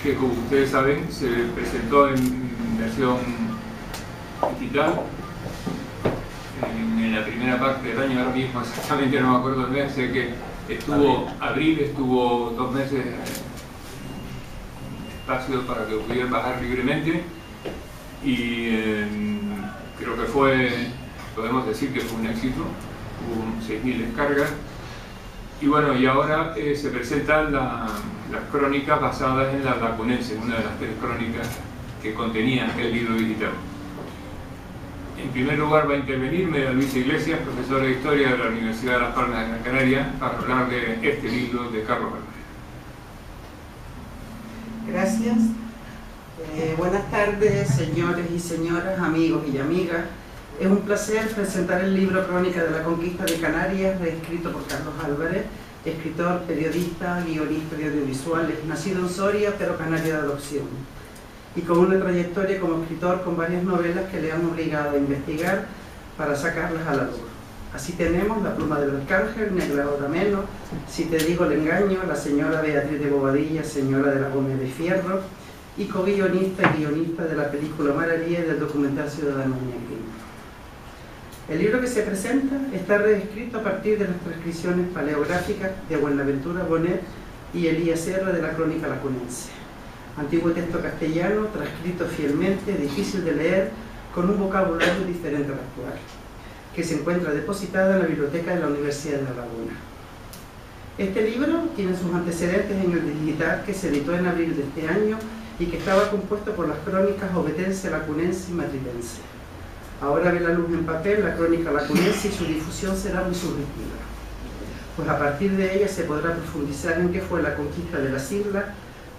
que, como ustedes saben, se presentó en versión digital en la primera parte del año. Ahora mismo exactamente no me acuerdo el mes, sé que estuvo abril, estuvo 2 meses espacio para que pudieran bajar libremente, y creo que podemos decir que fue un éxito. Hubo 6.000 descargas. Y bueno, y ahora se presentan las crónicas basadas en la Lacunense, una de las 3 crónicas que contenía el libro digital. En primer lugar va a intervenir María Luisa Iglesias, profesora de Historia de la Universidad de Las Palmas de Gran Canaria, para hablar de este libro de Carlos Álvarez. Gracias. Buenas tardes, señores y señoras, amigos y amigas. Es un placer presentar el libro Crónica de la Conquista de Canarias, escrito por Carlos Álvarez, escritor, periodista, guionista de audiovisuales, nacido en Soria, pero canario de adopción, y con una trayectoria como escritor con varias novelas que le han obligado a investigar para sacarlas a la luz. Así tenemos La pluma del arcángel, Negra hora menos, Si te digo el engaño, La señora Beatriz de Bobadilla, señora de la Gómez de Fierro, y co-guionista y guionista de la película Maravilla y del documental Ciudadano Negrín. El libro que se presenta está reescrito a partir de las transcripciones paleográficas de Buenaventura Bonet y Elías Serra de la Crónica Lacunense. Antiguo texto castellano, transcrito fielmente, difícil de leer, con un vocabulario diferente al actual, que se encuentra depositada en la biblioteca de la Universidad de La Laguna. Este libro tiene sus antecedentes en el digital que se editó en abril de este año y que estaba compuesto por las crónicas ovetense, lacunense y madrilense. Ahora ve la luz en papel la crónica lacunense y su difusión será muy subjetiva, pues a partir de ella se podrá profundizar en qué fue la conquista de las islas,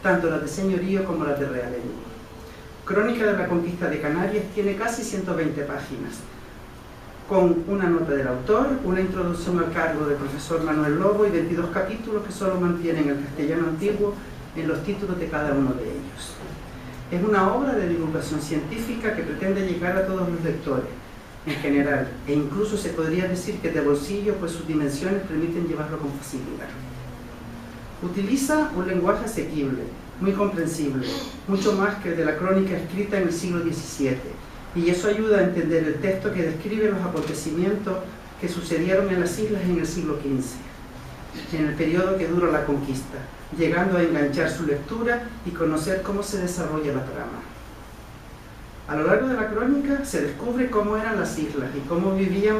tanto las de señorío como las de realengo. Crónica de la Conquista de Canarias tiene casi 120 páginas, con una nota del autor, una introducción al cargo del profesor Manuel Lobo y 22 capítulos que solo mantienen el castellano antiguo en los títulos de cada uno de ellos. Es una obra de divulgación científica que pretende llegar a todos los lectores, en general, e incluso se podría decir que de bolsillo, pues sus dimensiones permiten llevarlo con facilidad. Utiliza un lenguaje asequible, muy comprensible, mucho más que el de la crónica escrita en el siglo XVII, y eso ayuda a entender el texto que describe los acontecimientos que sucedieron en las islas en el siglo XV, en el periodo que dura la conquista, llegando a enganchar su lectura y conocer cómo se desarrolla la trama. A lo largo de la crónica se descubre cómo eran las islas y cómo vivían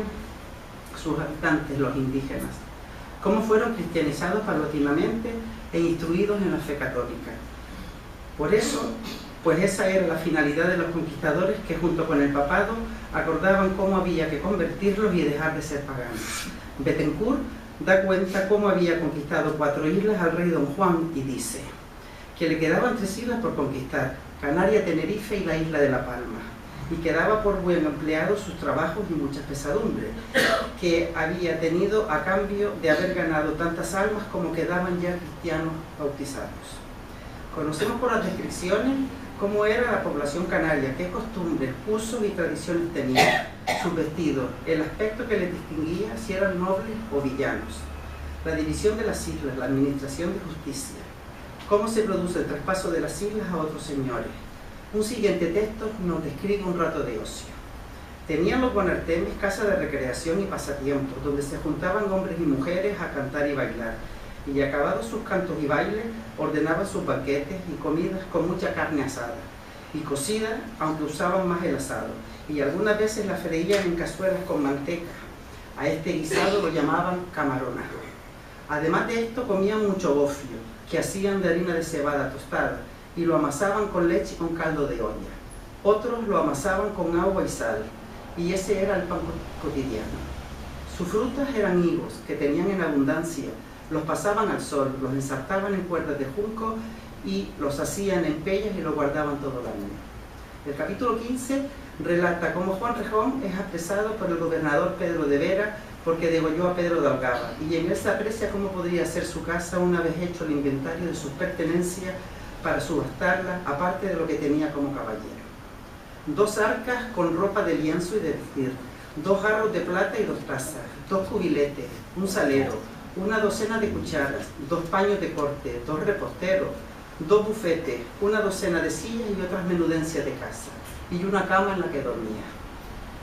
sus habitantes, los indígenas, cómo fueron cristianizados paulatinamente e instruidos en la fe católica. Por eso, pues esa era la finalidad de los conquistadores, que junto con el papado acordaban cómo había que convertirlos y dejar de ser paganos. Bettencourt da cuenta cómo había conquistado 4 islas al rey Don Juan y dice que le quedaban 3 islas por conquistar: Canaria, Tenerife y la isla de La Palma, y quedaba por buen empleado sus trabajos y muchas pesadumbres que había tenido a cambio de haber ganado tantas almas como quedaban ya cristianos bautizados. Conocemos por las descripciones cómo era la población canaria, qué costumbres, usos y tradiciones tenía, sus vestidos, el aspecto que les distinguía, si eran nobles o villanos, la división de las islas, la administración de justicia, cómo se produce el traspaso de las islas a otros señores. Un siguiente texto nos describe un rato de ocio. Tenían los Bonartemes casa de recreación y pasatiempos, donde se juntaban hombres y mujeres a cantar y bailar, y acabados sus cantos y bailes, ordenaban sus banquetes y comidas con mucha carne asada y cocida, aunque usaban más el asado, y algunas veces la freían en cazuelas con manteca. A este guisado lo llamaban camarona. Además de esto, comían mucho gofio, que hacían de harina de cebada tostada, y lo amasaban con leche y con caldo de olla. Otros lo amasaban con agua y sal, y ese era el pan cotidiano. Sus frutas eran higos, que tenían en abundancia. Los pasaban al sol, los ensartaban en cuerdas de junco y los hacían en pellas y los guardaban todo el año. El capítulo 15 relata cómo Juan Rejón es apresado por el gobernador Pedro de Vera porque degolló a Pedro de Algaba, y en él se aprecia cómo podría ser su casa una vez hecho el inventario de sus pertenencias para subastarla, aparte de lo que tenía como caballero. 2 arcas con ropa de lienzo y de vestir, 2 jarros de plata y 2 tazas, 2 cubiletes, un salero, una docena de cucharas, 2 paños de corte, 2 reposteros, 2 bufetes, una docena de sillas y otras menudencias de casa, y una cama en la que dormía.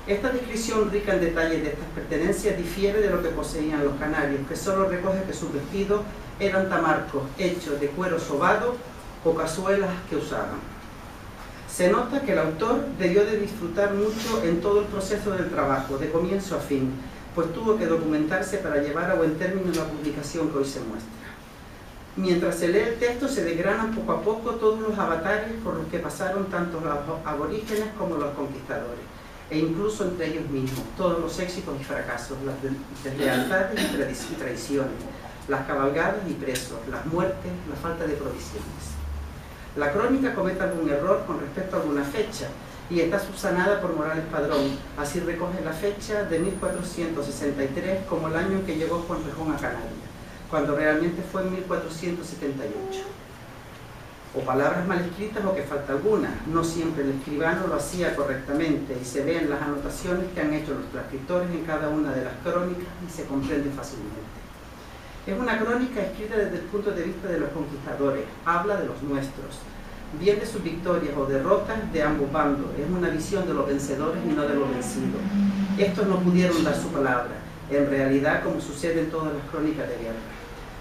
Esta descripción rica en detalles de estas pertenencias difiere de lo que poseían los canarios, que solo recoge que sus vestidos eran tamarcos hechos de cuero sobado o cazuelas que usaban. Se nota que el autor debió de disfrutar mucho en todo el proceso del trabajo, de comienzo a fin, pues tuvo que documentarse para llevar a buen término la publicación que hoy se muestra. Mientras se lee el texto se desgranan poco a poco todos los avatares por los que pasaron tanto los aborígenes como los conquistadores, e incluso entre ellos mismos, todos los éxitos y fracasos, las deslealtades y traiciones, las cabalgadas y presos, las muertes, la falta de provisiones. La crónica comete algún error con respecto a alguna fecha y está subsanada por Morales Padrón. Así recoge la fecha de 1463 como el año en que llegó Juan Rejón a Canarias, cuando realmente fue en 1478. O palabras mal escritas o que falta alguna. No siempre el escribano lo hacía correctamente y se ve en las anotaciones que han hecho los transcriptores en cada una de las crónicas y se comprende fácilmente. Es una crónica escrita desde el punto de vista de los conquistadores, habla de los nuestros, bien de sus victorias o derrotas de ambos bandos. Es una visión de los vencedores y no de los vencidos. Estos no pudieron dar su palabra, en realidad como sucede en todas las crónicas de guerra.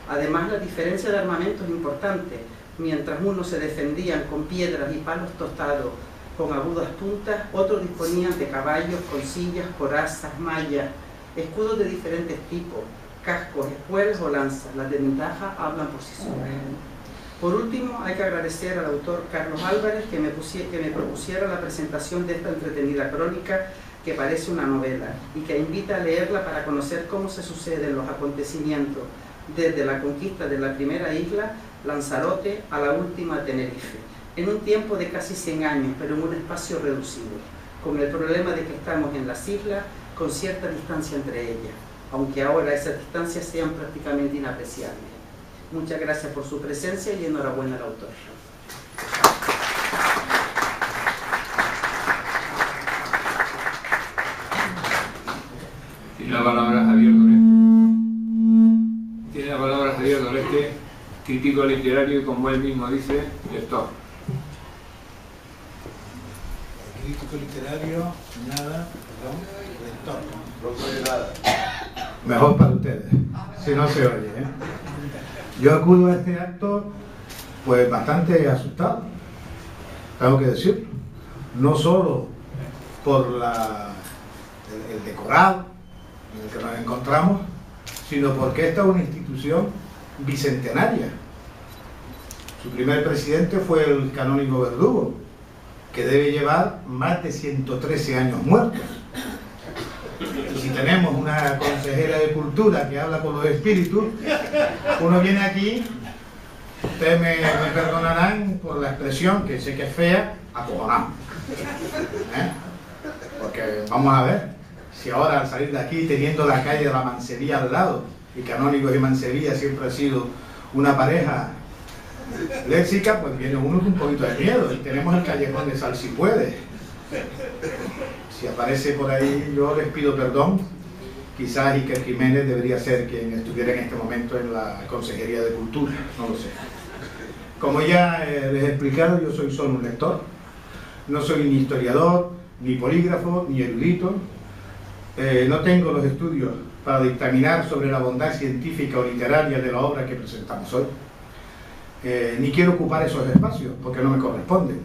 Además, la diferencia de armamento es importante. Mientras unos se defendían con piedras y palos tostados con agudas puntas, otros disponían de caballos con sillas, corazas, mallas, escudos de diferentes tipos, cascos, espuelas o lanzas. Las de ventaja hablan por sí solas. Por último, hay que agradecer al autor Carlos Álvarez que me propusiera la presentación de esta entretenida crónica que parece una novela y que invita a leerla para conocer cómo se suceden los acontecimientos desde la conquista de la primera isla, Lanzarote, a la última, Tenerife, en un tiempo de casi 100 años, pero en un espacio reducido, con el problema de que estamos en las islas con cierta distancia entre ellas, aunque ahora esas distancias sean prácticamente inapreciables. Muchas gracias por su presencia y enhorabuena al autor. Tiene la palabra Javier Doreste. Tiene la palabra Javier Doreste, crítico literario y, como él mismo dice, lector. Crítico literario, nada, perdón, lector. Mejor para ustedes, si no se oye, ¿eh? Yo acudo a este acto pues bastante asustado, tengo que decirlo, no solo por el decorado en el que nos encontramos, sino porque esta es una institución bicentenaria. Su primer presidente fue el canónigo Verdugo, que debe llevar más de 113 años muertos. Y si tenemos una consejera de cultura que habla con los espíritus, uno viene aquí, ustedes me perdonarán por la expresión, que sé que es fea, acojonado. Porque vamos a ver, si ahora al salir de aquí teniendo la calle de la Mancería al lado, y canónigos y Mancería siempre ha sido una pareja léxica, pues viene uno con un poquito de miedo. Y tenemos el callejón de Sal si puede. Si aparece por ahí, yo les pido perdón. Quizás Iker Jiménez debería ser quien estuviera en este momento en la Consejería de Cultura, no lo sé. Como ya les he explicado, yo soy solo un lector. No soy ni historiador, ni polígrafo, ni erudito. No tengo los estudios para dictaminar sobre la bondad científica o literaria de la obra que presentamos hoy. Ni quiero ocupar esos espacios porque no me corresponden.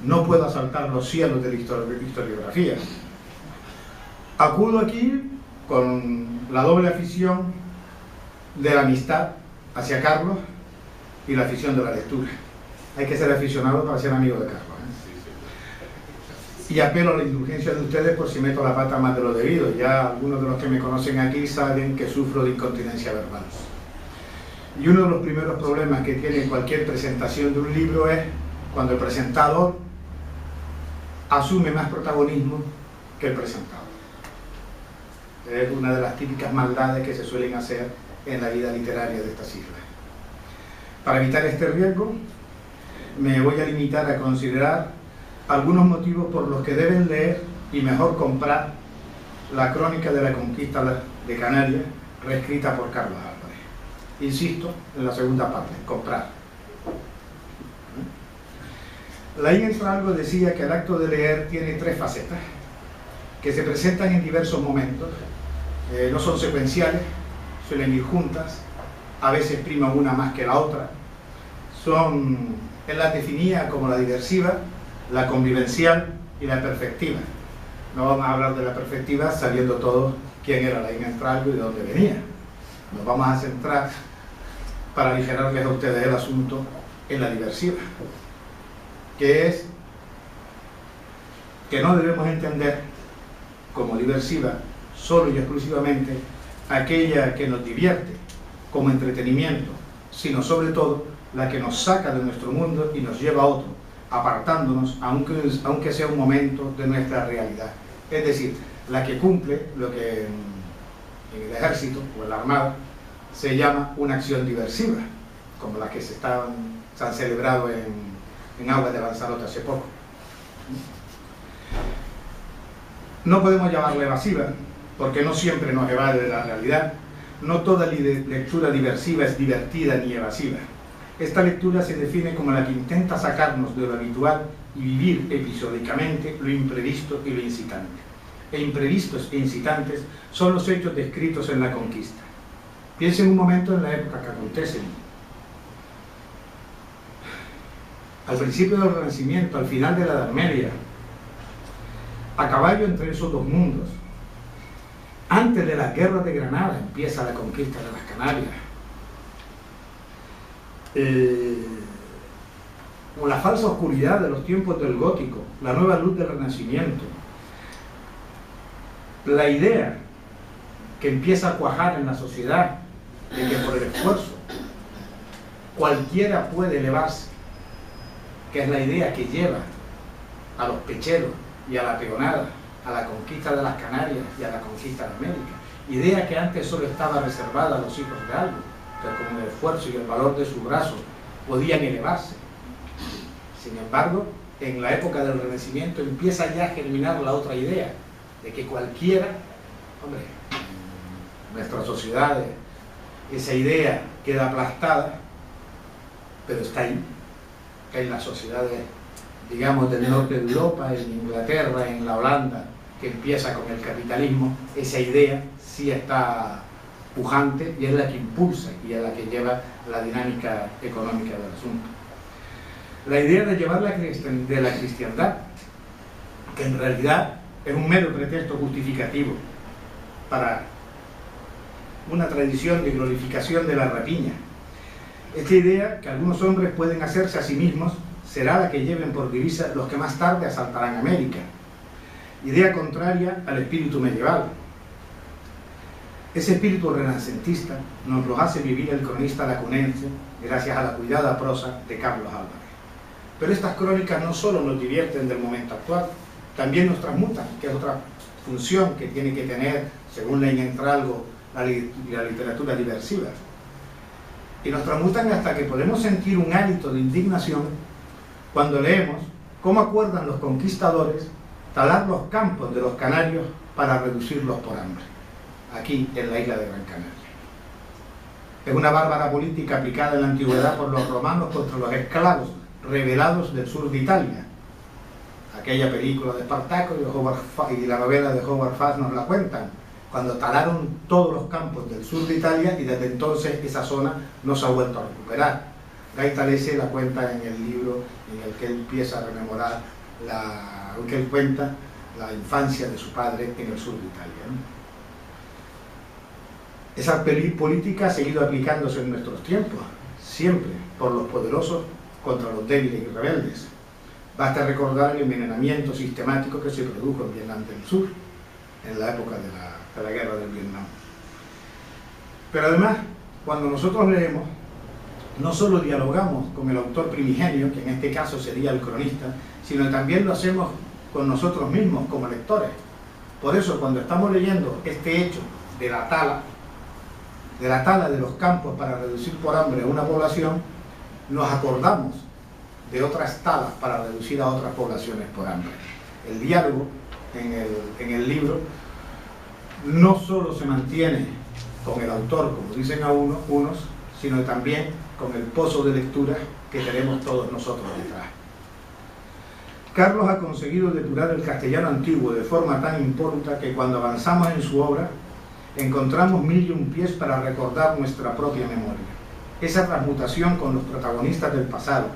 No puedo asaltar los cielos de la historiografía. Acudo aquí con la doble afición de la amistad hacia Carlos y la afición de la lectura. Hay que ser aficionado para ser amigo de Carlos, ¿eh? Y apelo a la indulgencia de ustedes por si meto la pata más de lo debido. Ya algunos de los que me conocen aquí saben que sufro de incontinencia verbal. Y uno de los primeros problemas que tiene cualquier presentación de un libro es cuando el presentador asume más protagonismo que el presentador. Es una de las típicas maldades que se suelen hacer en la vida literaria de estas islas. Para evitar este riesgo, me voy a limitar a considerar algunos motivos por los que deben leer y mejor comprar la crónica de la conquista de Canarias, reescrita por Carlos Álvarez. Insisto en la segunda parte, comprar. Laín Entralgo decía que el acto de leer tiene tres facetas, que se presentan en diversos momentos, no son secuenciales, suelen ir juntas, a veces prima una más que la otra. Él las definía como la diversiva, la convivencial y la perfectiva. No vamos a hablar de la perfectiva sabiendo todos quién era Laín Entralgo y de dónde venía. Nos vamos a centrar, para aligerarles a ustedes el asunto, en la diversiva, que es que no debemos entender como diversiva solo y exclusivamente aquella que nos divierte como entretenimiento, sino sobre todo la que nos saca de nuestro mundo y nos lleva a otro, apartándonos aunque sea un momento de nuestra realidad. Es decir, la que cumple lo que en el ejército o en la armada se llama una acción diversiva, como las que se han celebrado en Aguas de Lanzarote hace poco. No podemos llamarla evasiva, porque no siempre nos evade de la realidad. No toda lectura diversiva es divertida ni evasiva. Esta lectura se define como la que intenta sacarnos de lo habitual y vivir episódicamente lo imprevisto y lo incitante. E imprevistos e incitantes son los hechos descritos en la conquista. Piensen un momento en la época que acontecen. Al principio del Renacimiento, al final de la Edad Media, a caballo entre esos dos mundos. Antes de las guerras de Granada empieza la conquista de las Canarias. Con la falsa oscuridad de los tiempos del gótico, la nueva luz del Renacimiento, la idea que empieza a cuajar en la sociedad de que por el esfuerzo cualquiera puede elevarse, que es la idea que lleva a los pecheros y a la peonada, a la conquista de las Canarias y a la conquista de América. Idea que antes solo estaba reservada a los hijos de algo, pero con el esfuerzo y el valor de sus brazos podían elevarse. Sin embargo, en la época del Renacimiento empieza ya a germinar la otra idea, de que cualquiera, hombre, en nuestras sociedades, esa idea queda aplastada, pero está ahí, en las sociedades, digamos, del norte de Europa, en Inglaterra, en la Holanda, que empieza con el capitalismo, esa idea sí está pujante y es la que impulsa y es la que lleva la dinámica económica del asunto. La idea de llevar de la cristiandad, que en realidad es un mero pretexto justificativo para una tradición de glorificación de la rapiña. Esta idea que algunos hombres pueden hacerse a sí mismos será la que lleven por divisa los que más tarde asaltarán América. Idea contraria al espíritu medieval. Ese espíritu renacentista nos lo hace vivir el cronista lacunense gracias a la cuidada prosa de Carlos Álvarez. Pero estas crónicas no solo nos divierten del momento actual, también nos transmutan, que es otra función que tiene que tener, según Laín Entralgo, la literatura diversiva. Y nos transmutan hasta que podemos sentir un hálito de indignación cuando leemos cómo acuerdan los conquistadores talar los campos de los canarios para reducirlos por hambre, aquí en la isla de Gran Canaria. Es una bárbara política aplicada en la antigüedad por los romanos contra los esclavos rebelados del sur de Italia. Aquella película de Espartaco y la novela de Howard Fast nos la cuentan, cuando talaron todos los campos del sur de Italia y desde entonces esa zona no se ha vuelto a recuperar. Gaitalese la cuenta en el libro en el que él empieza a rememorar que él cuenta la infancia de su padre en el sur de Italia, ¿no? Esa política ha seguido aplicándose en nuestros tiempos, siempre por los poderosos contra los débiles y rebeldes. Basta recordar el envenenamiento sistemático que se produjo en Vietnam del Sur, en la época de la guerra del Vietnam. Pero además, cuando nosotros leemos, no solo dialogamos con el autor primigenio, que en este caso sería el cronista, sino también lo hacemos con nosotros mismos como lectores. Por eso, cuando estamos leyendo este hecho de la tala de los campos para reducir por hambre a una población, nos acordamos de otras talas para reducir a otras poblaciones por hambre. El diálogo en el libro no solo se mantiene con el autor, como dicen unos, sino también con el pozo de lectura que tenemos todos nosotros detrás. Carlos ha conseguido depurar el castellano antiguo de forma tan impoluta que cuando avanzamos en su obra encontramos mil y un pies para recordar nuestra propia memoria. Esa transmutación con los protagonistas del pasado,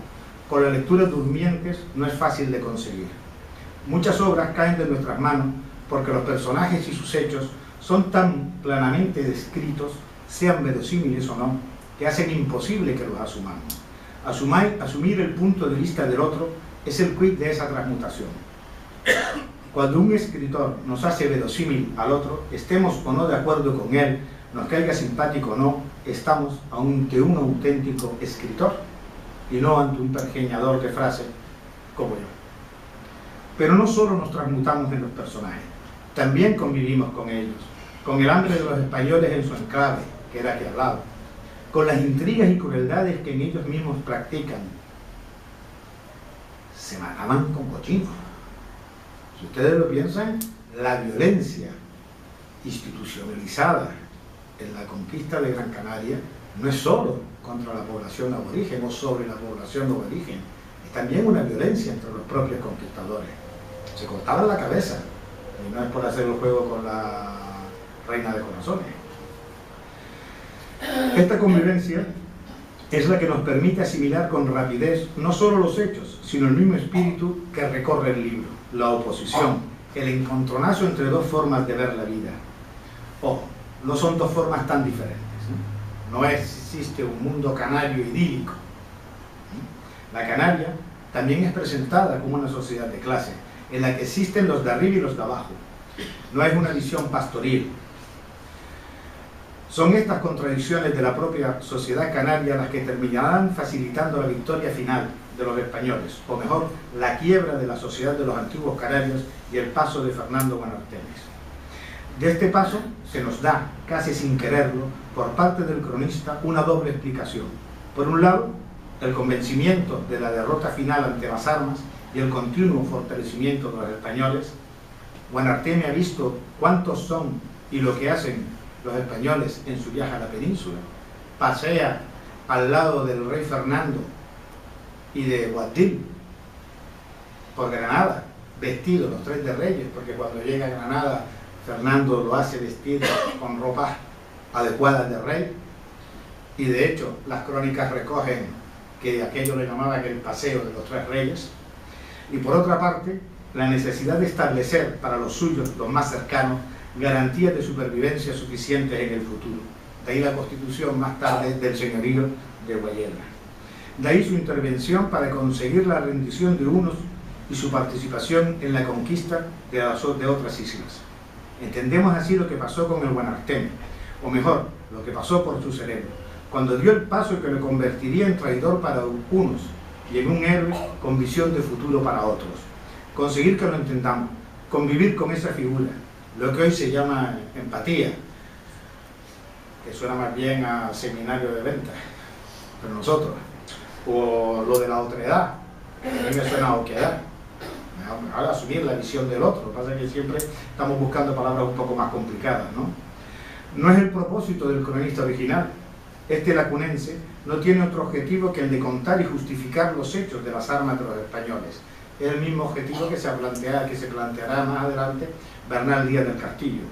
con la lectura durmientes, no es fácil de conseguir. Muchas obras caen de nuestras manos porque los personajes y sus hechos son tan planamente descritos, sean verosímiles o no, que hacen imposible que los asumamos. Asumir el punto de vista del otro es el quid de esa transmutación. Cuando un escritor nos hace verosímil al otro, estemos o no de acuerdo con él, nos caiga simpático o no, estamos ante un auténtico escritor y no ante un pergeñador de frases como yo. Pero no solo nos transmutamos en los personajes, también convivimos con ellos, con el hambre de los españoles en su enclave, que era aquí al lado, con las intrigas y crueldades que en ellos mismos practican. Se mataban con cochinos. Si ustedes lo piensan, la violencia institucionalizada en la conquista de Gran Canaria no es solo contra la población aborigen o sobre la población aborigen, es también una violencia entre los propios conquistadores. Se cortaban la cabeza, y no es por hacer el juego con la reina de corazones. Esta convivencia es la que nos permite asimilar con rapidez no solo los hechos, sino el mismo espíritu que recorre el libro, la oposición, el encontronazo entre dos formas de ver la vida. Ojo, no son dos formas tan diferentes, ¿no? No existe un mundo canario idílico. La Canaria también es presentada como una sociedad de clase, en la que existen los de arriba y los de abajo. No es una visión pastoril. Son estas contradicciones de la propia sociedad canaria las que terminarán facilitando la victoria final de los españoles, o mejor, la quiebra de la sociedad de los antiguos canarios y el paso de Fernando Guanartemes. De este paso se nos da, casi sin quererlo, por parte del cronista, una doble explicación. Por un lado, el convencimiento de la derrota final ante las armas y el continuo fortalecimiento de los españoles. Guanarteme ha visto cuántos son y lo que hacen los españoles en su viaje a la península. Pasea al lado del rey Fernando y de Boabdil por Granada, vestidos los tres de reyes, porque cuando llega a Granada Fernando lo hace vestir con ropas adecuadas de rey, y de hecho las crónicas recogen que aquello le llamaban el paseo de los tres reyes. Y por otra parte, la necesidad de establecer para los suyos, los más cercanos, garantías de supervivencia suficientes en el futuro. De ahí la constitución más tarde del señorío de Guayana. De ahí su intervención para conseguir la rendición de unos y su participación en la conquista de otras islas. Entendemos así lo que pasó con el Guanarteme, o mejor, lo que pasó por su cerebro, cuando dio el paso que lo convertiría en traidor para unos y en un héroe con visión de futuro para otros. Conseguir que lo entendamos, convivir con esa figura, lo que hoy se llama empatía, que suena más bien a seminario de ventas, pero nosotros, o lo de la otredad, que a mí me suena a oquedad, ahora asumir la visión del otro. Lo que pasa es que siempre estamos buscando palabras un poco más complicadas, ¿no? No es el propósito del cronista original. Este lacunense no tiene otro objetivo que el de contar y justificar los hechos de las armas de los españoles. Es el mismo objetivo que se planteará más adelante Bernal Díaz del Castillo.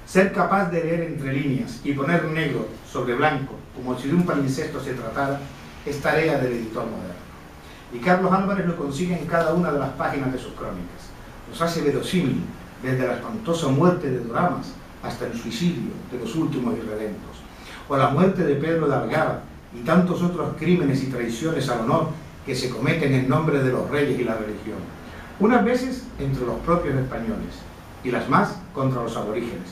Ser capaz de leer entre líneas y poner negro sobre blanco, como si de un palincesto se tratara, es tarea del editor moderno. Y Carlos Álvarez lo consigue en cada una de las páginas de sus crónicas. Nos hace verosímil, desde la espantosa muerte de Doramas hasta el suicidio de los últimos irredentos, o la muerte de Pedro de Algaba y tantos otros crímenes y traiciones al honor que se cometen en nombre de los reyes y la religión, unas veces entre los propios españoles y las más contra los aborígenes.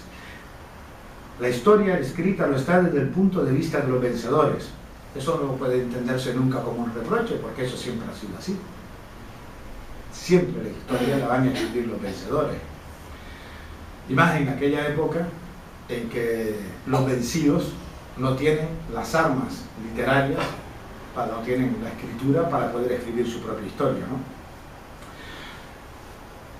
La historia escrita lo está desde el punto de vista de los vencedores. Eso no puede entenderse nunca como un reproche, porque eso siempre ha sido así. Siempre la historia la van a escribir los vencedores. Y más en aquella época en que los vencidos no tienen las armas literarias, no tienen la escritura para poder escribir su propia historia, ¿no?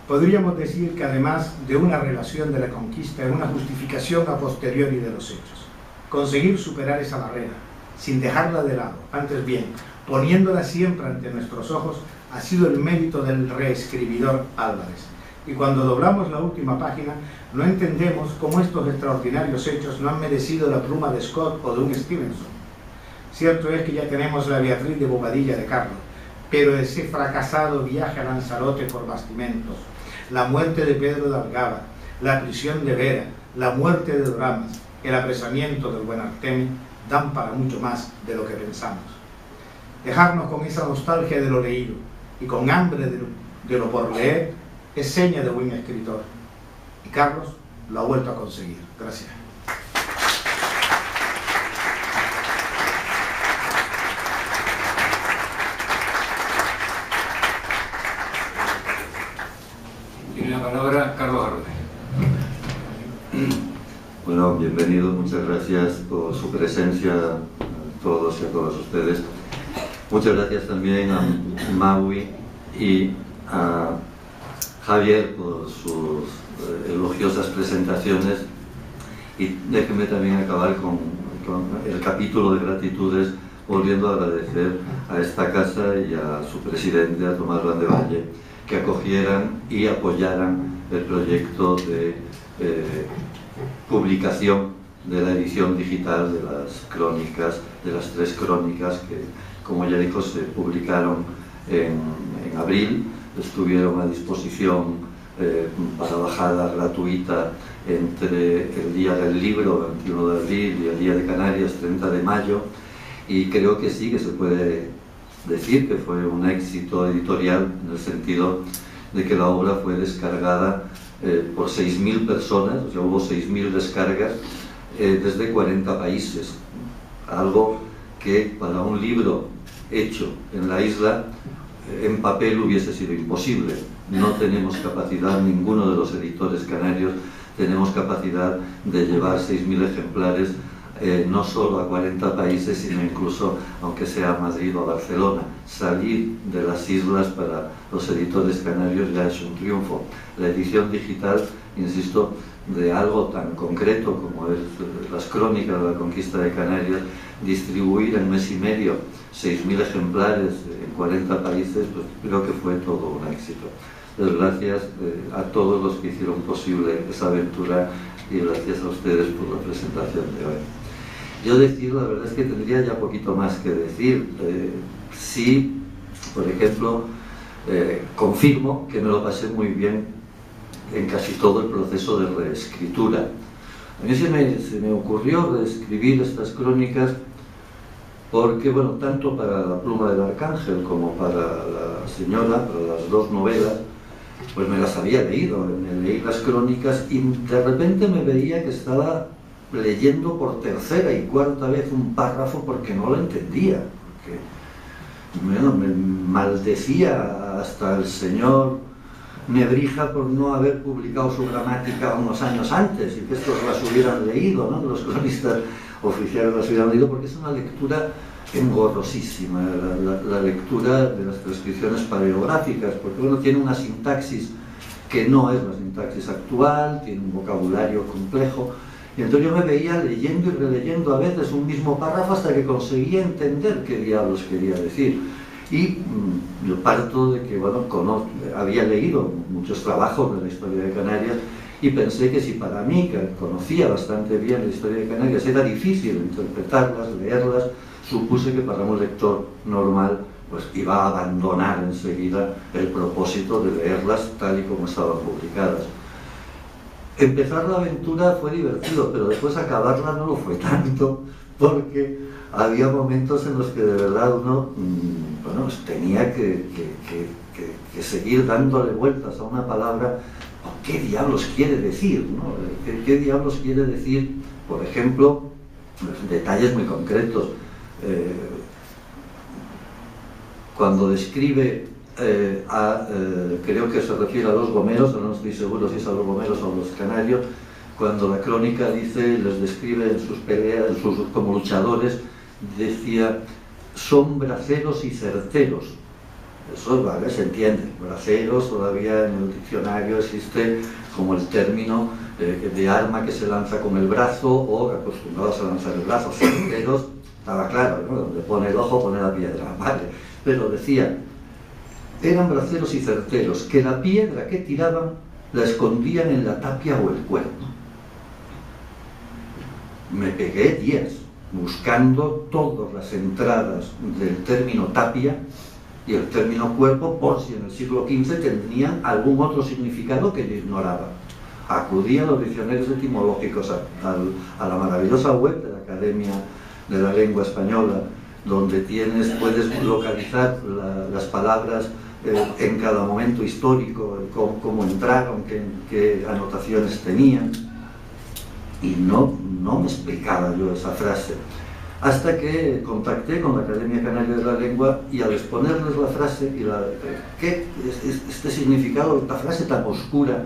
Podríamos decir que además de una relación de la conquista, es una justificación a posteriori de los hechos. Conseguir superar esa barrera, sin dejarla de lado, antes bien, poniéndola siempre ante nuestros ojos, ha sido el mérito del reescribidor Álvarez. Y cuando doblamos la última página, no entendemos cómo estos extraordinarios hechos no han merecido la pluma de Scott o de un Stevenson. Cierto es que ya tenemos la Beatriz de Bobadilla de Carlos, pero ese fracasado viaje a Lanzarote por bastimentos, la muerte de Pedro de Algaba, la prisión de Vera, la muerte de Doramas, el apresamiento del buen Artemio, dan para mucho más de lo que pensamos. Dejarnos con esa nostalgia de lo leído y con hambre de lo por leer es seña de buen escritor. Y Carlos lo ha vuelto a conseguir. Gracias. Tiene la palabra Carlos Arroyo. Bueno, bienvenido, muchas gracias por su presencia a todos y a todas ustedes. Muchas gracias también a Maui y a Javier por sus elogiosas presentaciones, y déjenme también acabar con el capítulo de gratitudes, volviendo a agradecer a esta casa y a su presidente, a Tomás Landevalle, que acogieran y apoyaran el proyecto de publicación de la edición digital de las crónicas, de las 3 crónicas que, como ya dijo, se publicaron en abril, estuvieron a disposición para bajada gratuita entre el día del libro, 21 de abril, y el día de Canarias, 30 de mayo, y creo que sí, que se puede decir que fue un éxito editorial, en el sentido de que la obra fue descargada por 6.000 personas, o sea, hubo 6.000 descargas desde 40 países, algo que para un libro hecho en la isla, en papel hubiese sido imposible. No tenemos capacidad, ninguno de los editores canarios tenemos capacidad de llevar 6.000 ejemplares no solo a 40 países, sino incluso, aunque sea a Madrid o a Barcelona. Salir de las islas para los editores canarios ya es un triunfo. La edición digital, insisto, de algo tan concreto como es las crónicas de la conquista de Canarias, distribuir en mes y medio 6.000 ejemplares en 40 países, pues creo que fue todo un éxito. Pues gracias a todos los que hicieron posible esa aventura, y gracias a ustedes por la presentación de hoy. Yo decir, la verdad es que tendría ya poquito más que decir. Sí, por ejemplo, confirmo que me lo pasé muy bien en casi todo el proceso de reescritura. A mí se me ocurrió reescribir estas crónicas porque, bueno, tanto para La pluma del arcángel como para La señora, para las 2 novelas, pues me las había leído, me leí las crónicas y de repente me veía que estaba leyendo por 3ª y 4ª vez un párrafo porque no lo entendía, porque bueno, me maldecía hasta el señor Nebrija por no haber publicado su gramática unos años antes y que estos las hubieran leído, ¿no? Los cronistas oficiales las hubieran leído, porque es una lectura engorrosísima, la lectura de las transcripciones paleográficas, porque bueno, tiene una sintaxis que no es la sintaxis actual, tiene un vocabulario complejo, y entonces yo me veía leyendo y releyendo a veces un mismo párrafo hasta que conseguía entender qué diablos quería decir. Y yo parto de que, bueno, había leído muchos trabajos de la historia de Canarias y pensé que si para mí, que conocía bastante bien la historia de Canarias, era difícil interpretarlas, leerlas, supuse que para un lector normal pues iba a abandonar enseguida el propósito de leerlas tal y como estaban publicadas. Empezar la aventura fue divertido, pero después acabarla no lo fue tanto, porque había momentos en los que de verdad uno bueno, tenía que seguir dándole vueltas a una palabra. ¿Qué diablos quiere decir, ¿no? ¿Qué diablos quiere decir? Por ejemplo, detalles muy concretos. Cuando describe creo que se refiere a los gomeros, no estoy seguro si es a los gomeros o a los canarios, cuando la crónica dice, les describe en sus peleas, como luchadores, decía, son braceros y certeros. Eso, ¿vale?, se entiende. Braceros, todavía en el diccionario existe como el término de arma que se lanza con el brazo, o acostumbrados a lanzar el brazo. Certeros, estaba claro, ¿no? Donde pone el ojo, pone la piedra, ¿vale? Pero decía, eran braceros y certeros, que la piedra que tiraban la escondían en la tapia o el cuerpo. Me pegué días buscando todas las entradas del término tapia y el término cuerpo, por si en el siglo XV tenían algún otro significado que yo ignoraba. Acudí a los diccionarios etimológicos, a la maravillosa web de la Academia de la Lengua Española, donde puedes localizar las palabras en cada momento histórico, cómo entraron, qué anotaciones tenían, y no me explicaba yo esa frase, hasta que contacté con la Academia Canaria de la Lengua, y al exponerles la frase y este significado, esta frase tan oscura,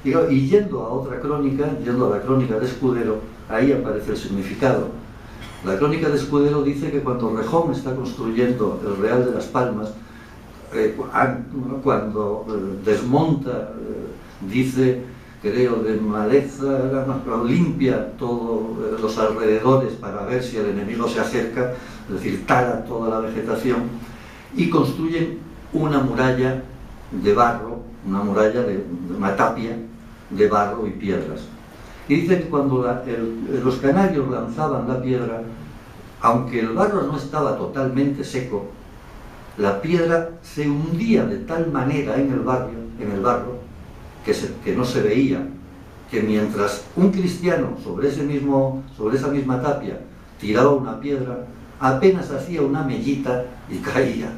y yendo a otra crónica, yendo a la crónica de Escudero, ahí aparece el significado. La crónica de Escudero dice que cuando Rejón está construyendo el Real de las Palmas, cuando desmonta, dice, creo, de maleza, limpia todos los alrededores para ver si el enemigo se acerca, es decir, tala toda la vegetación, y construyen una muralla de barro, una tapia de barro y piedras. Y dice que cuando los canarios lanzaban la piedra, aunque el barro no estaba totalmente seco, la piedra se hundía de tal manera en el barro, que no se veía, que mientras un cristiano sobre esa misma tapia tiraba una piedra, apenas hacía una mellita y caía.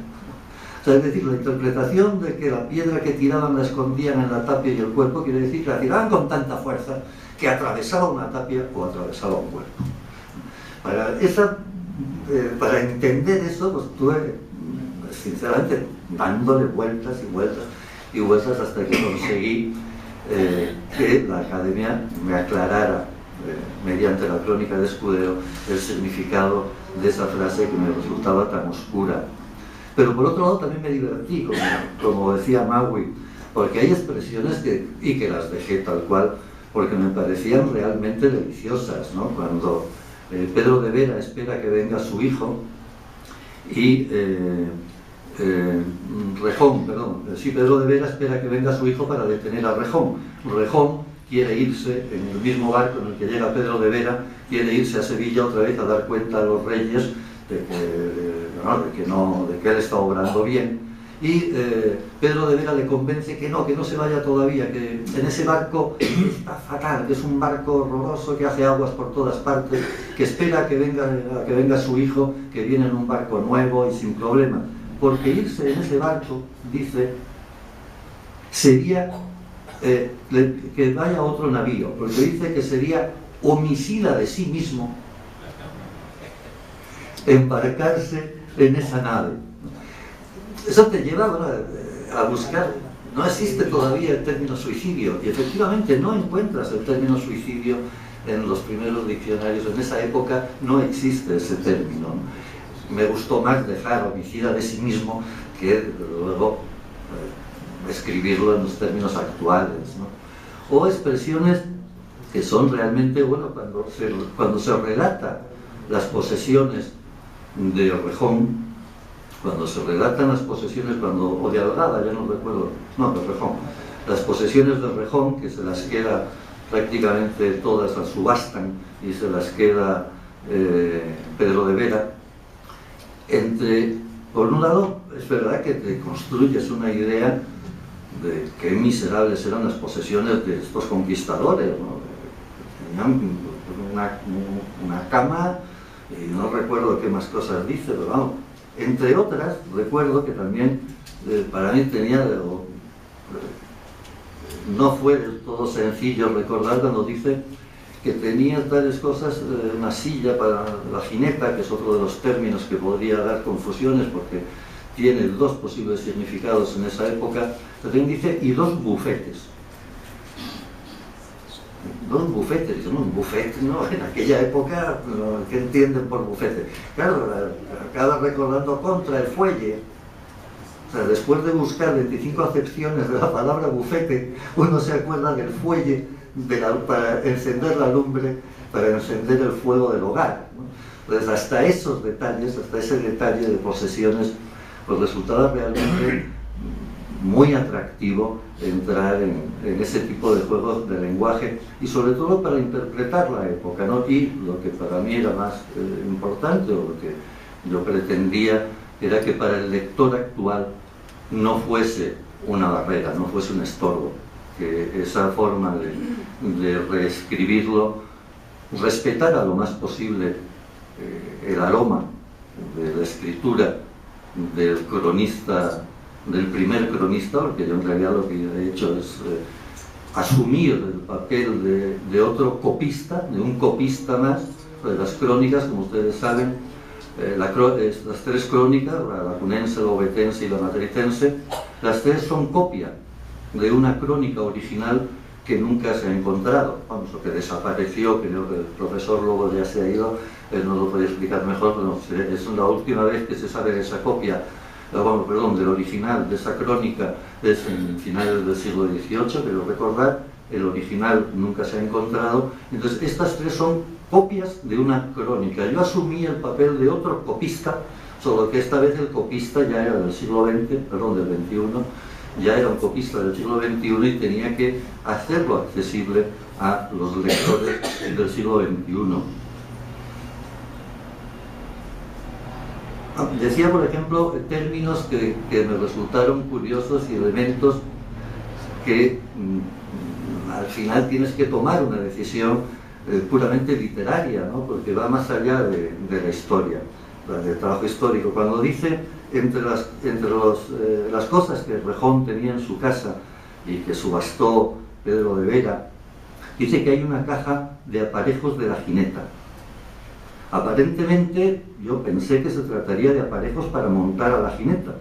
O sea, es decir, la interpretación de que la piedra que tiraban la escondían en la tapia y el cuerpo quiere decir que la tiraban con tanta fuerza que atravesaba una tapia o atravesaba un cuerpo. Para entender eso, pues estuve sinceramente dándole vueltas y vueltas y vueltas hasta que conseguí que la Academia me aclarara mediante la crónica de Escudero el significado de esa frase que me resultaba tan oscura. Pero por otro lado también me divertí, como decía Maui, porque hay expresiones que las dejé tal cual porque me parecían realmente deliciosas, ¿no? Cuando Pedro de Vera espera que venga su hijo y Pedro de Vera espera que venga su hijo para detener a Rejón. Rejón quiere irse en el mismo barco en el que llega Pedro de Vera, quiere irse a Sevilla otra vez a dar cuenta a los reyes de que él está obrando bien. Y Pedro de Vera le convence que no se vaya todavía, que en ese barco está fatal, que es un barco horroroso, que hace aguas por todas partes, que espera a que venga su hijo, que viene en un barco nuevo y sin problema. Porque irse en ese barco, dice, sería que vaya a otro navío, porque dice que sería homicida de sí mismo embarcarse en esa nave. Eso te lleva a buscar. No existe todavía el término suicidio, y efectivamente no encuentras el término suicidio en los primeros diccionarios. En esa época no existe ese término. Me gustó más dejar homicida de sí mismo que luego escribirlo en los términos actuales, ¿no? O expresiones que son realmente, bueno, cuando se relata las posesiones de Rejón, cuando se relatan las posesiones, o de Algada, ya no recuerdo, no, de Rejón, las posesiones de Rejón, que se las queda prácticamente todas, las subastan y se las queda Pedro de Vera. Por un lado, es verdad que te construyes una idea de qué miserables eran las posesiones de estos conquistadores, ¿no? Tenían una cama, y no recuerdo qué más cosas dice, pero vamos, entre otras, recuerdo que también para mí no fue del todo sencillo recordar cuando dice que tenía tales cosas, una silla para la jineta, que es otro de los términos que podría dar confusiones porque tiene dos posibles significados en esa época. También dice, y dos bufetes. Dos bufetes, un bufete, ¿no? En aquella época, ¿qué entienden por bufete? Claro, acaba recordando contra el fuelle. O sea, después de buscar 25 acepciones de la palabra bufete, uno se acuerda del fuelle para encender la lumbre, para encender el fuego del hogar, ¿no? Entonces, hasta esos detalles, hasta ese detalle de posesiones, pues resultaba realmente muy atractivo entrar en ese tipo de juegos de lenguaje y sobre todo para interpretar la época, ¿no? Y lo que para mí era más importante, o lo que yo pretendía, era que para el lector actual no fuese una barrera, no fuese un estorbo, que esa forma de reescribirlo respetara lo más posible el aroma de la escritura del cronista, del primer cronista, porque yo en realidad lo que he hecho es asumir el papel de otro copista, de un copista más, de las crónicas, como ustedes saben. Las tres crónicas, la lacunense, la ovetense y la madritense, las tres son copia de una crónica original que nunca se ha encontrado, vamos, o que desapareció. Creo que el profesor Lobo ya se ha ido, él nos lo puede explicar mejor, pero es la última vez que se sabe de esa copia, del original de esa crónica, es en finales del siglo XVIII, quiero recordar. El original nunca se ha encontrado. Entonces estas tres son copias de una crónica. Yo asumí el papel de otro copista, solo que esta vez el copista ya era del siglo XX, perdón, del XXI, ya era un copista del siglo XXI y tenía que hacerlo accesible a los lectores del siglo XXI. Decía, por ejemplo, términos que me resultaron curiosos y elementos que al final tienes que tomar una decisión puramente literaria, ¿no? Porque va más allá de la historia, del trabajo histórico. Cuando dice, entre las cosas que Rejón tenía en su casa y que subastó Pedro de Vera, dice que hay una caja de aparejos de la jineta. Aparentemente yo pensé que se trataría de aparejos para montar a la jineta,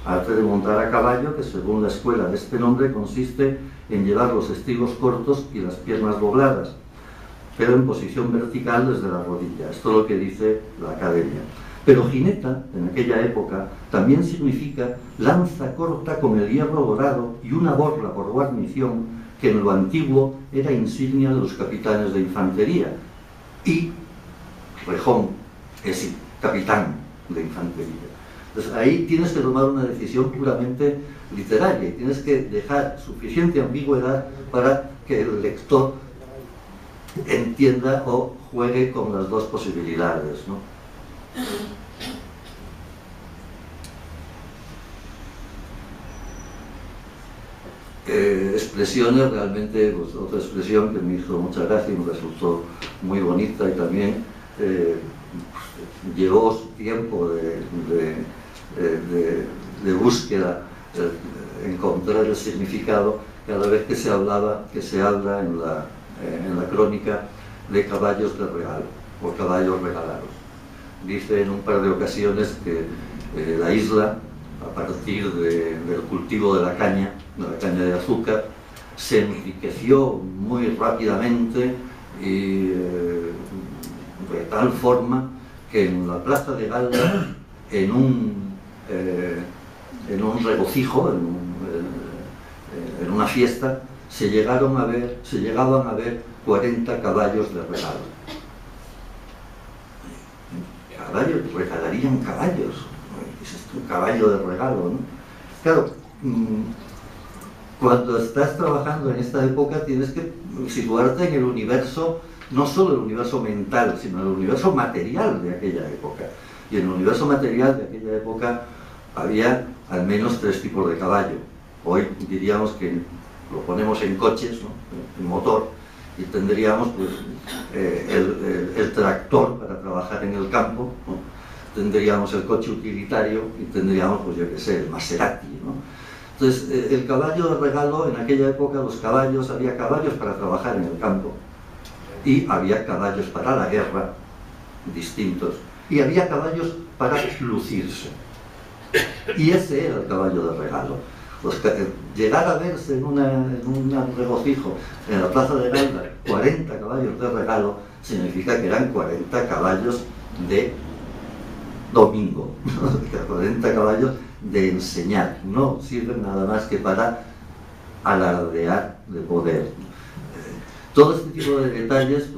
arte de montar a caballo que, según la escuela de este nombre, consiste en llevar los estribos cortos y las piernas dobladas, pero en posición vertical desde la rodilla. Esto es lo que dice la academia. Pero jineta, en aquella época, también significa lanza corta con el hierro dorado y una borla por guarnición, que en lo antiguo era insignia de los capitanes de infantería. Y Rejón es capitán de infantería. Entonces ahí tienes que tomar una decisión puramente literaria y tienes que dejar suficiente ambigüedad para que el lector entienda o juegue con las dos posibilidades, ¿no? Expresiones realmente, pues, otra expresión que me hizo mucha gracia y me resultó muy bonita y también llevó su tiempo de búsqueda, encontrar el significado cada vez que se habla en la crónica de caballos de regalo o caballos regalados. Dice en un par de ocasiones que la isla, a partir del cultivo de la caña de azúcar, se enriqueció muy rápidamente y de tal forma que en la plaza de Galda, en un regocijo, en una fiesta, se llegaban a ver 40 caballos de regalo. Caballos, regalarían caballos. Es un caballo de regalo, ¿no? Claro, cuando estás trabajando en esta época tienes que situarte en el universo, no solo el universo mental, sino el universo material de aquella época. Y en el universo material de aquella época había al menos 3 tipos de caballo. Hoy diríamos que lo ponemos en coches, ¿no? En motor, y tendríamos pues, el tractor para trabajar en el campo, ¿no? Tendríamos el coche utilitario y tendríamos, pues yo qué sé, el Maserati, ¿no? Entonces, el caballo de regalo, en aquella época había caballos para trabajar en el campo y había caballos para la guerra, distintos, y había caballos para lucirse. Y ese era el caballo de regalo. Llegar a verse en un regocijo en la plaza de Galda 40 caballos de regalo significa que eran 40 caballos de domingo, 40 caballos de enseñar, no sirven nada más que para alardear de poder. Todo este tipo de detalles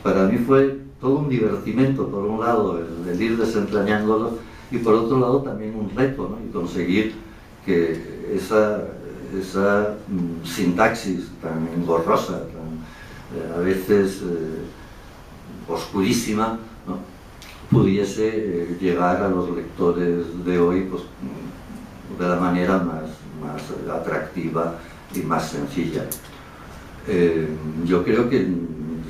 para mí fue todo un divertimento, por un lado el ir desentrañándolos y por otro lado también un reto, ¿no? Y conseguir que esa sintaxis tan engorrosa, a veces oscurísima, ¿no?, pudiese llegar a los lectores de hoy pues, de la manera más atractiva y más sencilla. Yo creo que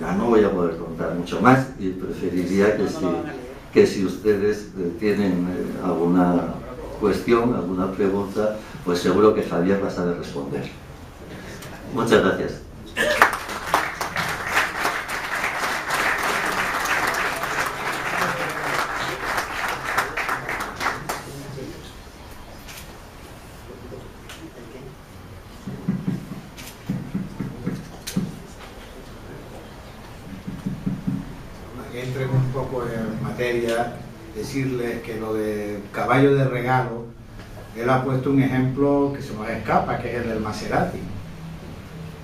ya no voy a poder contar mucho más y preferiría que si ustedes tienen alguna cuestión, alguna pregunta, pues seguro que Javier va a saber responder. Muchas gracias. Entren un poco en materia, decirles que lo de caballo de regalo, él ha puesto un ejemplo que se nos escapa, que es el del Maserati.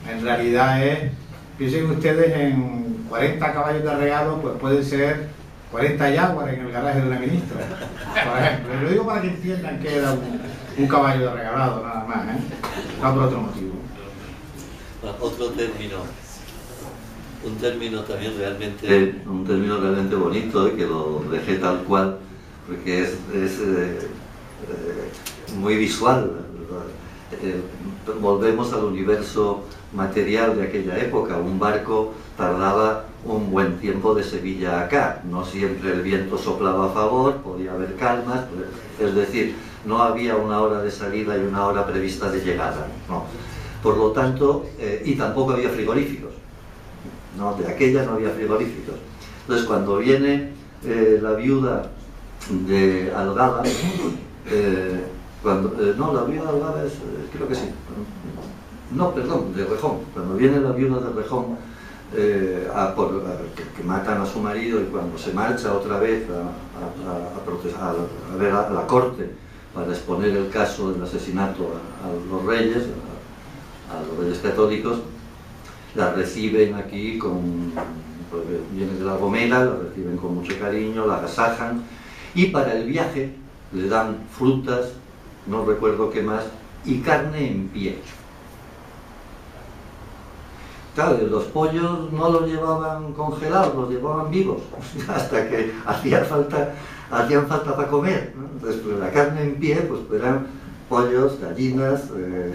En realidad piensen ustedes en 40 caballos de regalo, pues pueden ser 40 Jaguar en el garaje de la ministra, por ejemplo. Lo digo para que entiendan que era un caballo de regalado, nada más, no por otro motivo. Otro término. Un término también realmente... un término realmente bonito, que lo dejé tal cual, porque es muy visual. Volvemos al universo material de aquella época. Un barco tardaba un buen tiempo de Sevilla a acá. No siempre el viento soplaba a favor, podía haber calmas, es decir, no había una hora de salida y una hora prevista de llegada, no. Por lo tanto, y tampoco había frigoríficos. No, de aquella no había frigoríficos. Entonces, cuando viene la viuda de Algaba, no, la viuda de Algaba es, creo que sí, no, perdón, de Rejón. Cuando viene la viuda de Rejón, que matan a su marido, y cuando se marcha otra vez a ver a la corte para exponer el caso del asesinato a los reyes católicos, la reciben aquí porque viene de La Gomera, la reciben con mucho cariño, la agasajan, y para el viaje le dan frutas, no recuerdo qué más, y carne en pie. Claro, los pollos no los llevaban congelados, los llevaban vivos, hasta que hacían falta para comer, ¿no? Entonces, pues, la carne en pie, pues eran pollos, gallinas,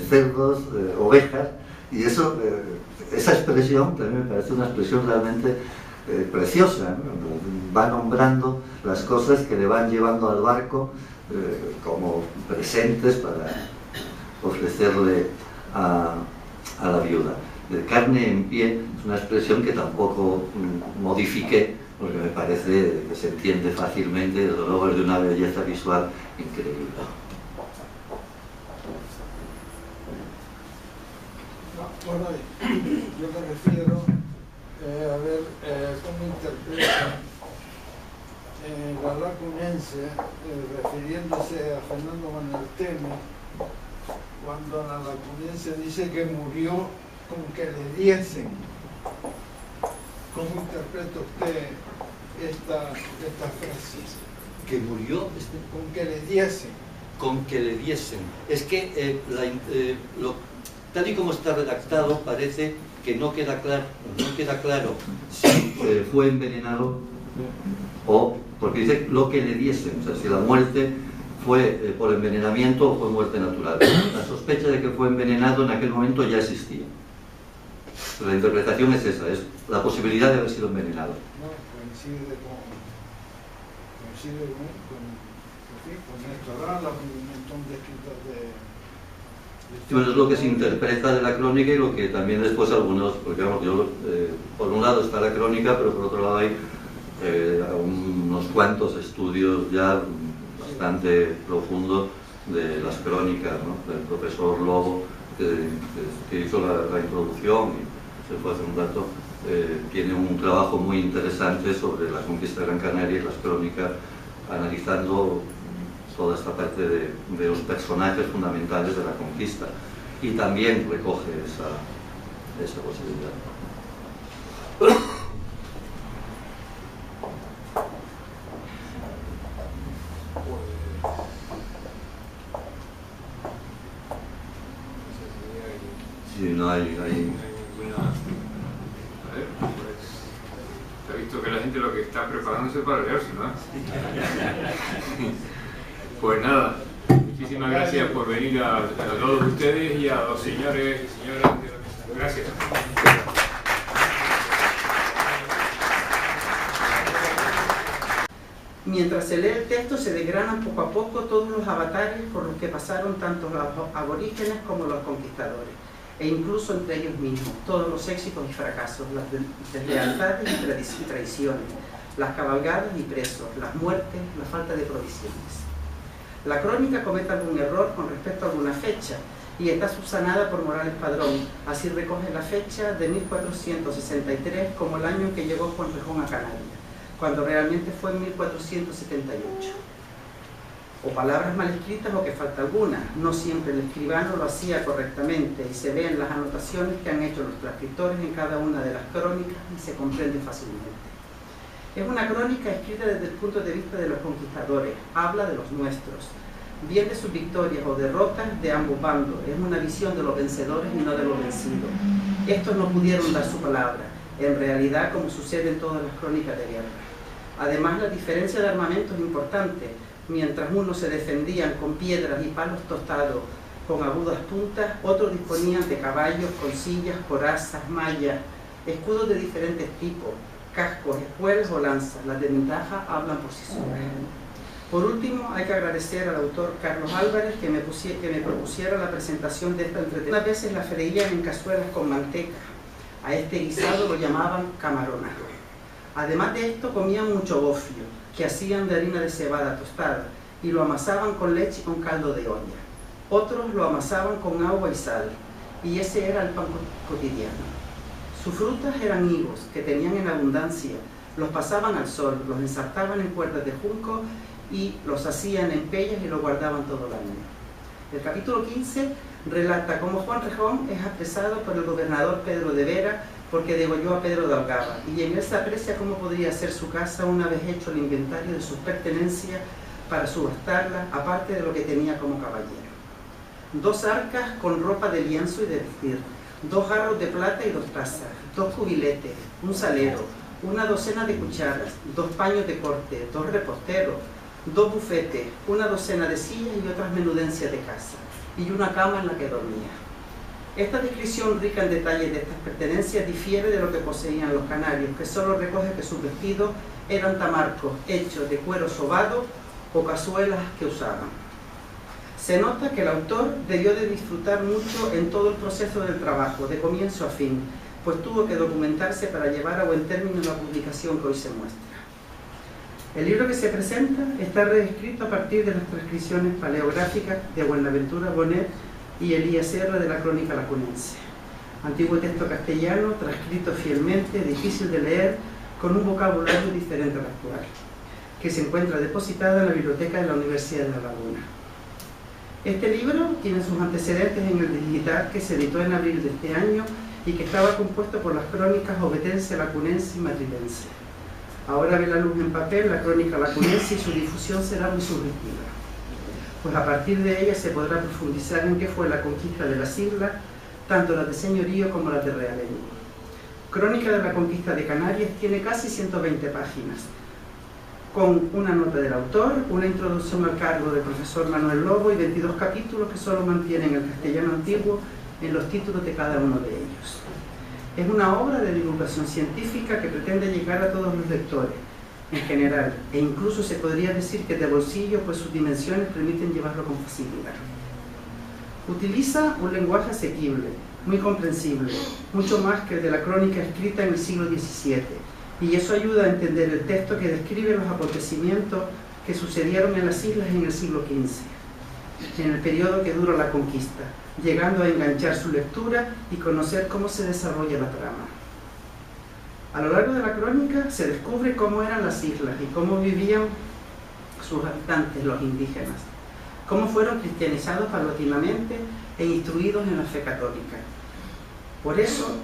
cerdos, ovejas, y eso... esa expresión también me parece una expresión realmente preciosa, ¿no? Va nombrando las cosas que le van llevando al barco como presentes para ofrecerle a la viuda. De carne en pie es una expresión que tampoco modifiqué, porque me parece que se entiende fácilmente, desde luego es de una belleza visual increíble. Bueno, yo me refiero a ver cómo interpreta la lacunense, refiriéndose a Fernando Maneltene, cuando la lacunense dice que murió con que le diesen. ¿Cómo interpreta usted esta frase? Que murió con que le diesen. Con que le diesen. Es que tal y como está redactado, parece que no queda claro si fue envenenado o, porque dice lo que le diesen, o sea, si la muerte fue por envenenamiento o fue muerte natural. La sospecha de que fue envenenado en aquel momento ya existía. La interpretación es esa, es la posibilidad de haber sido envenenado. No, coincide con esto. Habrá un montón de escritos de... Bueno, es lo que se interpreta de la crónica y lo que también después algunos, porque vamos, por un lado está la crónica, pero por otro lado hay unos cuantos estudios ya bastante profundos de las crónicas, ¿no? Del profesor Lobo, que hizo la introducción y se fue hace un rato, tiene un trabajo muy interesante sobre la conquista de Gran Canaria y las crónicas, analizando toda esta parte de los personajes fundamentales de la conquista, y también recoge esa posibilidad. Sí, no hay... ninguna. A ver, pues. Se ha visto que la gente lo que está preparándose para leerse, ¿no? Pues nada, muchísimas gracias por venir a todos ustedes y a los señores y señoras. Gracias. Mientras se lee el texto, se desgranan poco a poco todos los avatares por los que pasaron tanto los aborígenes como los conquistadores, e incluso entre ellos mismos, todos los éxitos y fracasos, las deslealtades y traiciones, las cabalgadas y presos, las muertes, la falta de provisiones. La crónica comete algún error con respecto a alguna fecha y está subsanada por Morales Padrón. Así recoge la fecha de 1463 como el año en que llegó Juan Rejón a Canarias, cuando realmente fue en 1478. O palabras mal escritas o que falta alguna. No siempre el escribano lo hacía correctamente y se ve en las anotaciones que han hecho los transcriptores en cada una de las crónicas y se comprende fácilmente. Es una crónica escrita desde el punto de vista de los conquistadores, habla de los nuestros, bien de sus victorias o derrotas de ambos bandos. Es una visión de los vencedores y no de los vencidos. Estos no pudieron dar su palabra, en realidad como sucede en todas las crónicas de guerra. Además, la diferencia de armamento es importante. Mientras unos se defendían con piedras y palos tostados con agudas puntas, otros disponían de caballos con sillas, corazas, mallas, escudos de diferentes tipos, cascos, espuelas o lanzas. Las de ventaja hablan por sí solas. Por último, hay que agradecer al autor Carlos Álvarez que me propusiera la presentación de esta entretenimiento. Unas veces la freían en cazuelas con manteca. A este guisado lo llamaban camaronas. Además de esto, comían mucho gofio, que hacían de harina de cebada tostada, y lo amasaban con leche y con caldo de olla. Otros lo amasaban con agua y sal, y ese era el pan cotidiano. Sus frutas eran higos, que tenían en abundancia. Los pasaban al sol, los ensartaban en cuerdas de junco y los hacían en pellas y los guardaban todo el año. El capítulo 15 relata cómo Juan Rejón es apresado por el gobernador Pedro de Vera porque degolló a Pedro de Algaba, y en él se aprecia cómo podría ser su casa una vez hecho el inventario de sus pertenencias para subastarla, aparte de lo que tenía como caballero. 2 arcas con ropa de lienzo y de vestir, 2 jarros de plata y 2 tazas, 2 cubiletes, un salero, una docena de cucharas, 2 paños de corte, 2 reposteros, 2 bufetes, una docena de sillas y otras menudencias de casa, y una cama en la que dormía. Esta descripción rica en detalles de estas pertenencias difiere de lo que poseían los canarios, que solo recoge que sus vestidos eran tamarcos hechos de cuero sobado o cazuelas que usaban. Se nota que el autor debió de disfrutar mucho en todo el proceso del trabajo, de comienzo a fin, pues tuvo que documentarse para llevar a buen término la publicación que hoy se muestra. El libro que se presenta está reescrito a partir de las transcripciones paleográficas de Buenaventura Bonet y Elías Serra de la Crónica Lacunense. Antiguo texto castellano, transcrito fielmente, difícil de leer, con un vocabulario diferente al actual, que se encuentra depositada en la biblioteca de la Universidad de La Laguna. Este libro tiene sus antecedentes en el digital que se editó en abril de este año y que estaba compuesto por las crónicas obetense, lacunense y madrilense. Ahora ve la luz en papel la Crónica Lacunense y su difusión será muy subjetiva, pues a partir de ella se podrá profundizar en qué fue la conquista de las islas, tanto las de señorío como las de realengo. Crónica de la conquista de Canarias tiene casi 120 páginas, con una nota del autor, una introducción al cargo del profesor Manuel Lobo y 22 capítulos que solo mantienen el castellano antiguo en los títulos de cada uno de ellos. Es una obra de divulgación científica que pretende llegar a todos los lectores, en general, e incluso se podría decir que de bolsillo, pues sus dimensiones permiten llevarlo con facilidad. Utiliza un lenguaje asequible, muy comprensible, mucho más que el de la crónica escrita en el siglo XVII, y eso ayuda a entender el texto que describe los acontecimientos que sucedieron en las islas en el siglo XV, en el periodo que duró la conquista, llegando a enganchar su lectura y conocer cómo se desarrolla la trama. A lo largo de la crónica se descubre cómo eran las islas y cómo vivían sus habitantes, los indígenas, cómo fueron cristianizados paulatinamente e instruidos en la fe católica. Por eso,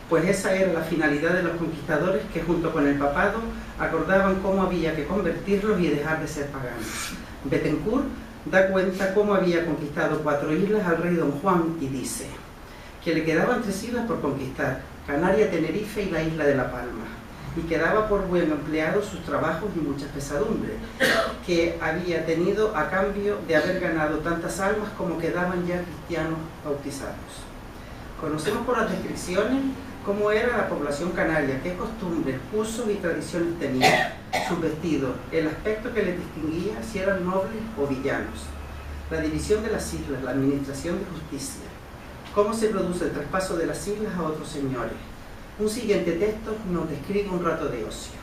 pues esa era la finalidad de los conquistadores, que junto con el papado acordaban cómo había que convertirlos y dejar de ser paganos. Bethencourt da cuenta cómo había conquistado 4 islas al rey Don Juan y dice: que le quedaban 3 islas por conquistar: Canarias, Tenerife y la isla de La Palma, y que daba por buen empleado sus trabajos y muchas pesadumbres, que había tenido a cambio de haber ganado tantas almas como quedaban ya cristianos bautizados. Conocemos por las descripciones cómo era la población canaria, qué costumbres, usos y tradiciones tenía, sus vestidos, el aspecto que les distinguía, si eran nobles o villanos, la división de las islas, la administración de justicia, cómo se produce el traspaso de las islas a otros señores. Un siguiente texto nos describe un rato de ocio.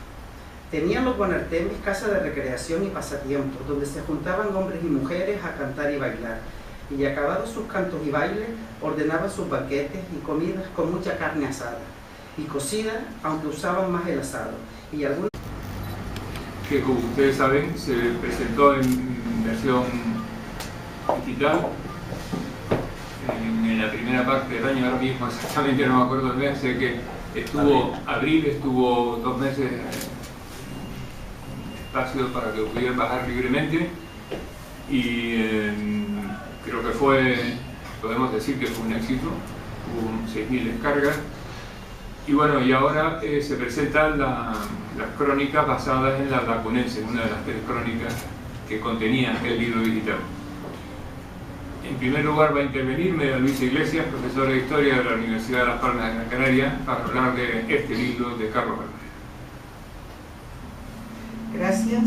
Tenían los Bonartemes casa de recreación y pasatiempos, donde se juntaban hombres y mujeres a cantar y bailar, y acabados sus cantos y bailes, ordenaban sus banquetes y comidas con mucha carne asada y cocida, aunque usaban más el asado, y algunos que, como ustedes saben, se presentó en versión digital en la primera parte del año. Ahora mismo exactamente no me acuerdo el mes, sé que estuvo abril, estuvo 2 meses en espacio para que pudieran bajar libremente, y creo que podemos decir que fue un éxito. Hubo 6.000 descargas, y bueno, y ahora se presentan las crónicas basadas en la Lacunense, una de las 3 crónicas que contenía el libro digital. En primer lugar va a intervenir María Luisa Iglesias, profesora de Historia de la Universidad de Las Palmas de Gran Canaria, para hablar de este libro de Carlos Álvarez. Gracias.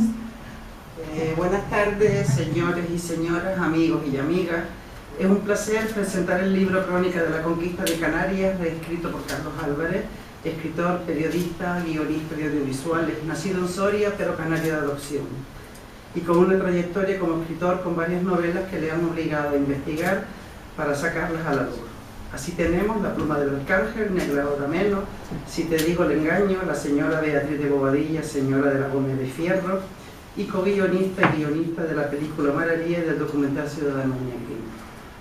Buenas tardes, señores y señoras, amigos y amigas. Es un placer presentar el libro Crónica de la Conquista de Canarias, escrito por Carlos Álvarez, escritor, periodista, guionista de audiovisuales, nacido en Soria, pero canario de adopción, y con una trayectoria como escritor con varias novelas que le han obligado a investigar para sacarlas a la luz. Así tenemos La pluma del arcángel, Negra hora menos, Si te digo el engaño, La señora Beatriz de Bobadilla, señora de la Gómez de Fierro, y co-guionista y guionista de la película Maravilla y del documental Ciudadano Iñaki.